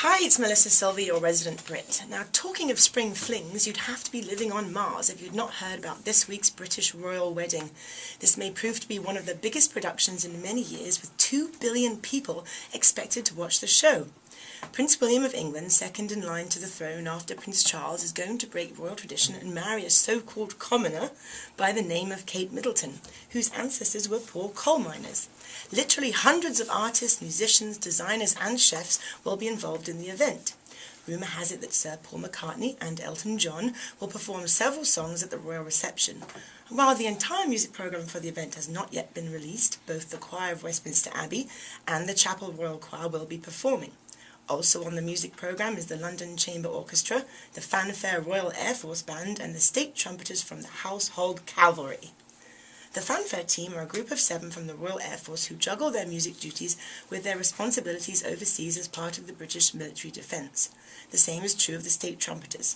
Hi, it's Melissa Silver, your resident Brit. Now, talking of spring flings, you'd have to be living on Mars if you'd not heard about this week's British royal wedding. This may prove to be one of the biggest productions in many years, with 2 billion people expected to watch the show. Prince William of England, second in line to the throne after Prince Charles, is going to break royal tradition and marry a so-called commoner by the name of Kate Middleton, whose ancestors were poor coal miners. Literally hundreds of artists, musicians, designers and chefs will be involved in the event. Rumour has it that Sir Paul McCartney and Elton John will perform several songs at the royal reception. While the entire music programme for the event has not yet been released, both the Choir of Westminster Abbey and the Chapel Royal Choir will be performing. Also on the music programme is the London Chamber Orchestra, the Fanfare Royal Air Force Band and the state trumpeters from the Household Cavalry. The Fanfare team are a group of 7 from the Royal Air Force who juggle their music duties with their responsibilities overseas as part of the British military defence. The same is true of the state trumpeters.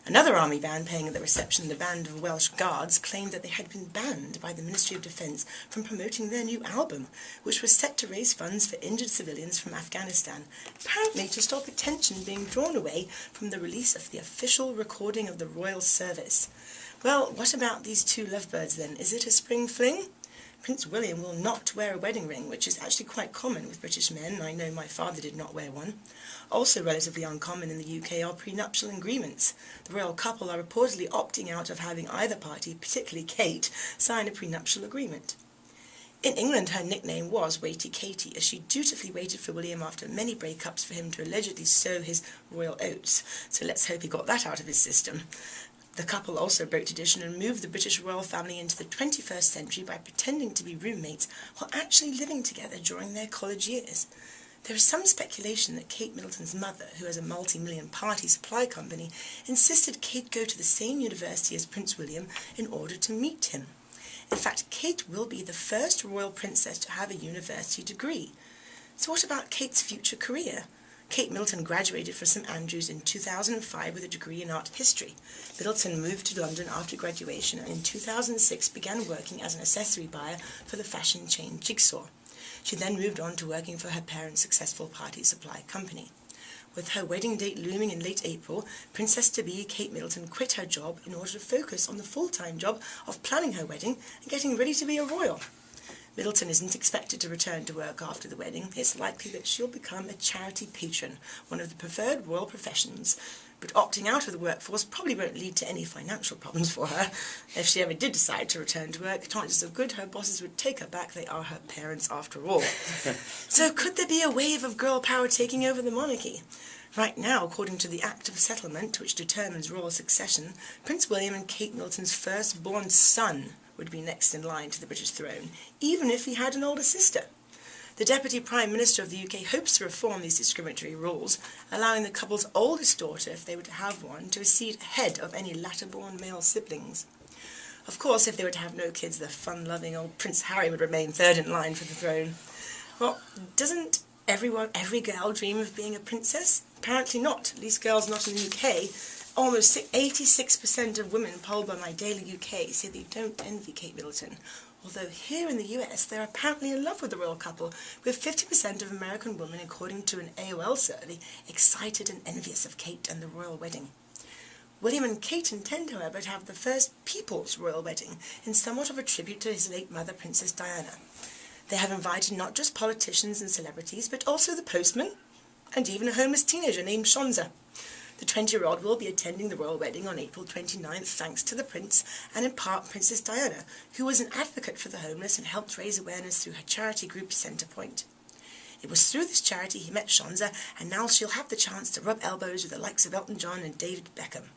Another army band playing at the reception, the Band of Welsh Guards, claimed that they had been banned by the Ministry of Defence from promoting their new album, which was set to raise funds for injured civilians from Afghanistan, apparently to stop attention being drawn away from the release of the official recording of the royal service. Well, what about these two lovebirds then? Is it a spring fling? Prince William will not wear a wedding ring, which is actually quite common with British men. I know my father did not wear one. Also relatively uncommon in the UK are prenuptial agreements. The royal couple are reportedly opting out of having either party, particularly Kate, sign a prenuptial agreement. In England, her nickname was Waity Katie, as she dutifully waited for William after many breakups for him to allegedly sow his royal oats. So let's hope he got that out of his system. The couple also broke tradition and moved the British royal family into the 21st century by pretending to be roommates while actually living together during their college years. There is some speculation that Kate Middleton's mother, who has a multi-million party supply company, insisted Kate go to the same university as Prince William in order to meet him. In fact, Kate will be the first royal princess to have a university degree. So what about Kate's future career? Kate Middleton graduated from St Andrews in 2005 with a degree in art history. Middleton moved to London after graduation and in 2006 began working as an accessory buyer for the fashion chain Jigsaw. She then moved on to working for her parents' successful party supply company. With her wedding date looming in late April, Princess-to-be Kate Middleton quit her job in order to focus on the full-time job of planning her wedding and getting ready to be a royal. Middleton isn't expected to return to work after the wedding. It's likely that she'll become a charity patron, one of the preferred royal professions, but opting out of the workforce probably won't lead to any financial problems for her. If she ever did decide to return to work, chances are good her bosses would take her back. They are her parents after all. So could there be a wave of girl power taking over the monarchy? Right now, according to the Act of Settlement, which determines royal succession, Prince William and Kate Middleton's firstborn son would be next in line to the British throne, even if he had an older sister. The Deputy Prime Minister of the UK hopes to reform these discriminatory rules, allowing the couple's oldest daughter, if they were to have one, to accede ahead of any latter-born male siblings. Of course, if they were to have no kids, the fun-loving old Prince Harry would remain third in line for the throne. Well, doesn't every girl dream of being a princess? Apparently not, at least girls not in the UK. Almost 86% of women polled by My Daily UK say they don't envy Kate Middleton, although here in the US they're apparently in love with the royal couple, with 50% of American women, according to an AOL survey, excited and envious of Kate and the royal wedding. William and Kate intend, however, to have the first people's royal wedding, in somewhat of a tribute to his late mother, Princess Diana. They have invited not just politicians and celebrities, but also the postman, and even a homeless teenager named Shonza. The 20-year-old will be attending the royal wedding on April 29th thanks to the prince and in part Princess Diana, who was an advocate for the homeless and helped raise awareness through her charity group Centrepoint. It was through this charity he met Shonza, and now she'll have the chance to rub elbows with the likes of Elton John and David Beckham.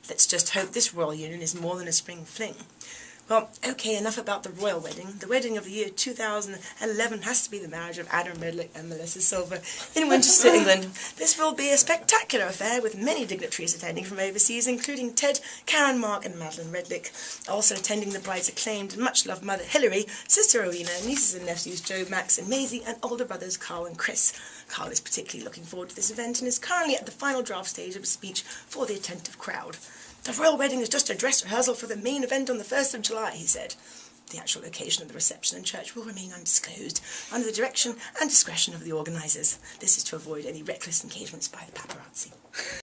Let's just hope this royal union is more than a spring fling. Well, okay, enough about the royal wedding. The wedding of the year 2011 has to be the marriage of Adam Redlich and Melissa Silver in Winchester, England. This will be a spectacular affair with many dignitaries attending from overseas, including Ted, Karen, Mark and Madeleine Redlich. Also attending the bride's acclaimed and much-loved mother Hilary, sister Rowena, nieces and nephews Joe, Max and Maisie, and older brothers Carl and Chris. Carl is particularly looking forward to this event and is currently at the final draft stage of a speech for the attentive crowd. The royal wedding is just a dress rehearsal for the main event on the 1st of July, he said. The actual location of the reception and church will remain undisclosed, under the direction and discretion of the organisers. This is to avoid any reckless engagements by the paparazzi.